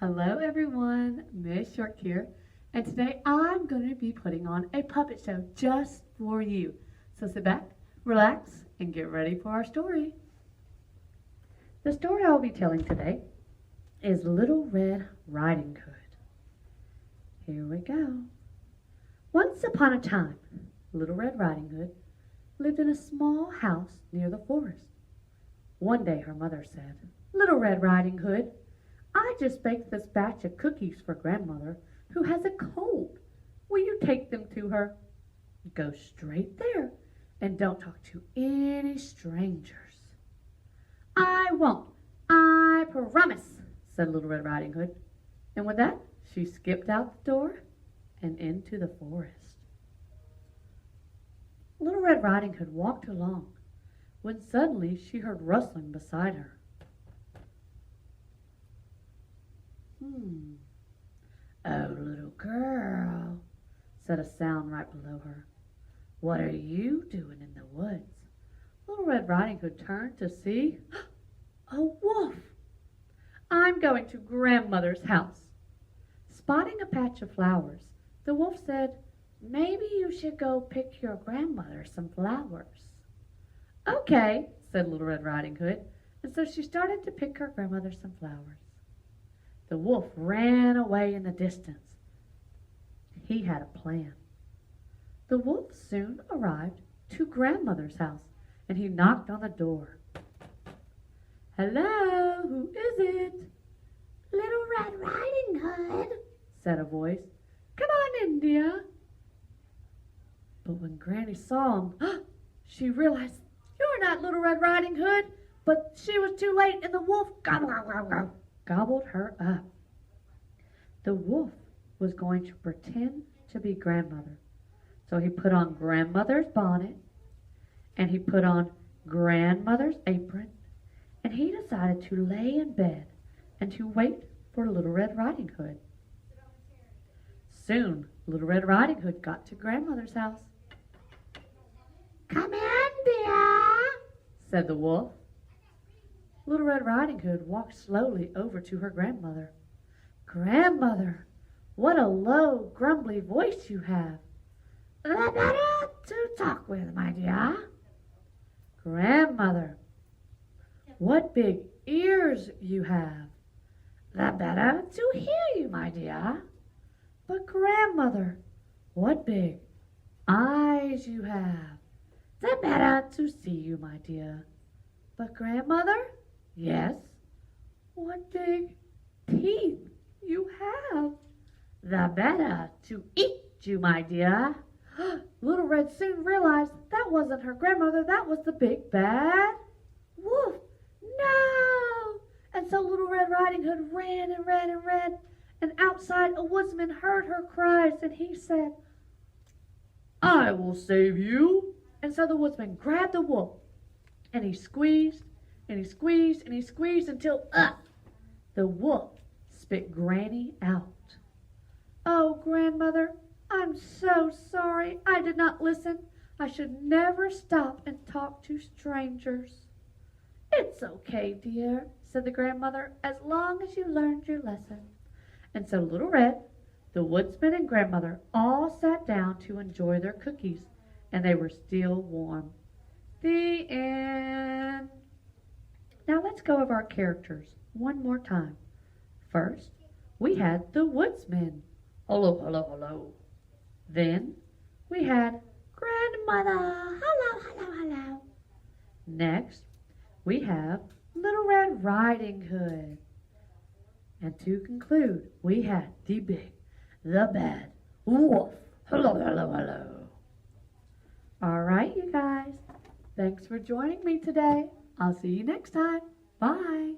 Hello everyone, Miss York here, and today I'm going to be putting on a puppet show just for you. So sit back, relax, and get ready for our story. The story I'll be telling today is Little Red Riding Hood. Here we go. Once upon a time, Little Red Riding Hood lived in a small house near the forest. One day her mother said, "Little Red Riding Hood, I just baked this batch of cookies for Grandmother, who has a cold. Will you take them to her? Go straight there, and don't talk to any strangers." "I won't, I promise," said Little Red Riding Hood. And with that, she skipped out the door and into the forest. Little Red Riding Hood walked along, when suddenly she heard rustling beside her. "Oh, little girl," said a sound right below her. "What are you doing in the woods?" Little Red Riding Hood turned to see a wolf. "I'm going to Grandmother's house." Spotting a patch of flowers, the wolf said, "Maybe you should go pick your grandmother some flowers." "Okay," said Little Red Riding Hood, and so she started to pick her grandmother some flowers. The wolf ran away in the distance. He had a plan. The wolf soon arrived to Grandmother's house, and he knocked on the door. "Hello, who is it?" "Little Red Riding Hood," said a voice. "Come on in, dear." But when Granny saw him, she realized, "You're not Little Red Riding Hood," but she was too late, and the wolf gobbled her up. The wolf was going to pretend to be Grandmother. So he put on Grandmother's bonnet, and he put on Grandmother's apron, and he decided to lay in bed and to wait for Little Red Riding Hood. Soon, Little Red Riding Hood got to Grandmother's house. "Come in, dear," said the wolf. Little Red Riding Hood walked slowly over to her grandmother. "Grandmother, what a low, grumbly voice you have." "The better to talk with, my dear." "Grandmother, what big ears you have." "The better to hear you, my dear." "But Grandmother, what big eyes you have." "The better to see you, my dear." "But Grandmother." "Yes." "What big teeth you have." "The better to eat you, my dear." Little Red soon realized that wasn't her grandmother, that was the big bad wolf. "No!" And so Little Red Riding Hood ran and ran and ran, and outside a woodsman heard her cries, and he said, "I will save you." And so the woodsman grabbed the wolf, and he squeezed, and he squeezed, and he squeezed until the wolf spit Granny out. "Oh, Grandmother, I'm so sorry. I did not listen. I should never stop and talk to strangers." "It's okay, dear," said the grandmother, "as long as you learned your lesson." And so Little Red, the woodsman, and Grandmother all sat down to enjoy their cookies, and they were still warm. The end. Now let's go over our characters one more time. First, we had the woodsman. "Hello, hello, hello." Then we had Grandmother. "Hello, hello, hello." Next, we have Little Red Riding Hood. And to conclude, we had the big, the bad wolf. "Hello, hello, hello." All right, you guys. Thanks for joining me today. I'll see you next time. Bye.